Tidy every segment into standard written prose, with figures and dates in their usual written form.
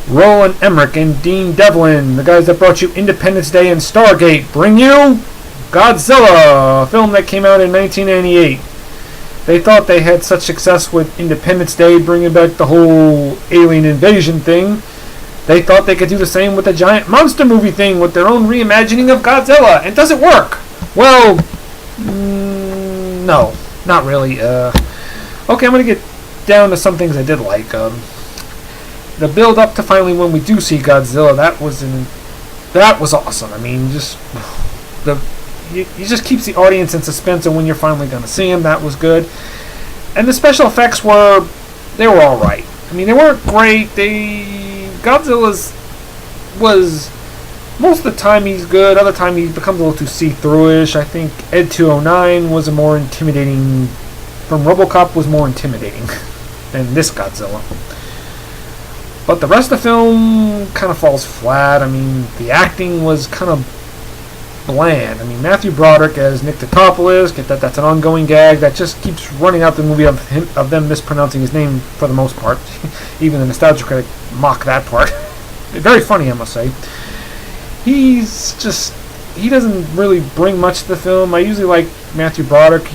Roland Emmerich and Dean Devlin, the guys that brought you Independence Day and Stargate, bring you Godzilla, a film that came out in 1998. They thought they had such success with Independence Day, bringing back the whole alien invasion thing. They thought they could do the same with the giant monster movie thing with their own reimagining of Godzilla. And does it work? Well, no, not really. Okay, I'm going to get down to some things I did like. The build up to finally when we do see Godzilla, that was awesome. I mean, he just keeps the audience in suspense on when you're finally going to see him. That was good. And the special effects were all right. I mean, they weren't great. Godzilla's was most of the time he's good. Other time he becomes a little too see-through-ish. I think Ed 209 was a more intimidating. From RoboCop was more intimidating than this Godzilla. But the rest of the film kind of falls flat. I mean, the acting was kind of bland. I mean, Matthew Broderick as Nick Totopoulos, that's an ongoing gag that just keeps running out the movie of them mispronouncing his name for the most part. Even the Nostalgia Critic mock that part. Very funny, I must say. He doesn't really bring much to the film. I usually like Matthew Broderick.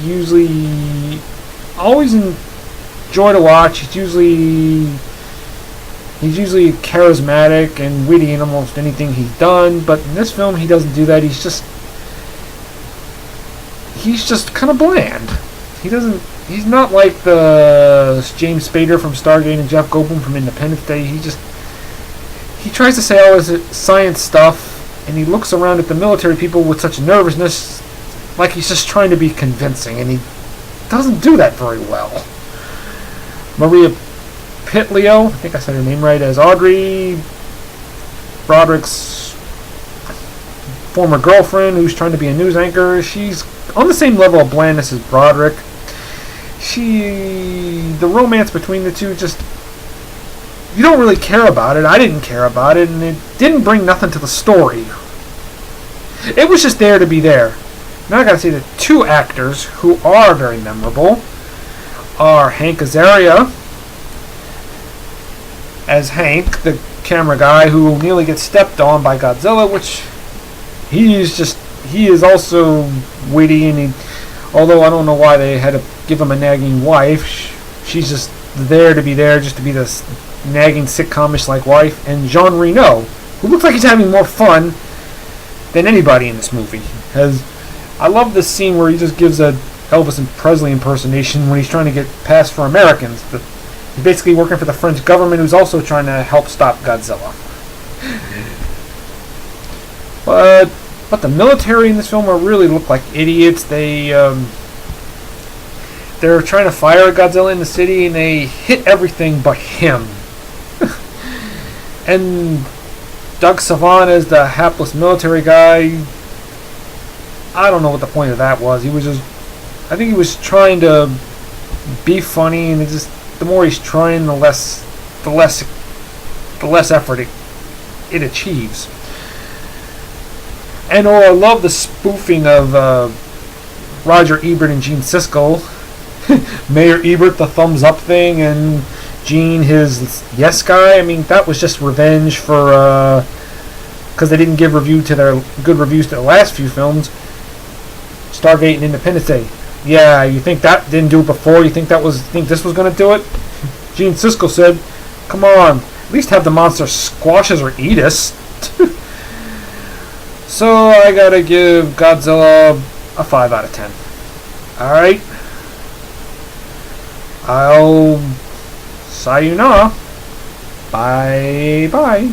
Always enjoy to watch. He's usually charismatic and witty in almost anything he's done, but in this film he doesn't do that. He's just kind of bland. He's not like the James Spader from Stargate and Jeff Goldblum from Independence Day. He tries to say all his science stuff, and he looks around at the military people with such nervousness, like he's just trying to be convincing, and he doesn't do that very well. Maria Pitlio, I think I said her name right, as Audrey, Broderick's former girlfriend who's trying to be a news anchor. She's on the same level of blandness as Broderick. The romance between the two you don't really care about it. I didn't care about it, and it didn't bring nothing to the story. It was just there to be there. Now I gotta say the two actors who are very memorable are Hank Azaria as Hank, the camera guy who nearly gets stepped on by Godzilla, which he is also witty, and although I don't know why they had to give him a nagging wife, she's just there to be there, just to be this nagging sitcomish like wife. And Jean Reno, who looks like he's having more fun than anybody in this movie. I love this scene where he just gives a Elvis and Presley impersonation when he's trying to get passed for Americans. He's basically working for the French government, who's also trying to help stop Godzilla. But the military in this film really look like idiots. They're trying to fire at Godzilla in the city, and they hit everything but him. And Doug Savant as the hapless military guy, I don't know what the point of that was. I think he was trying to be funny, and the more he's trying, the less effort it achieves. And I love the spoofing of Roger Ebert and Gene Siskel. Mayor Ebert, the thumbs up thing, and Gene, his yes guy. I mean, that was just revenge for because they didn't give good reviews to their last few films, Stargate and Independence Day. Yeah, you think that didn't do it before? You think this was going to do it? Gene Siskel said, "Come on, at least have the monster squash us or eat us." So I gotta give Godzilla a 5 out of 10. All right. I'll sayonara. Bye bye.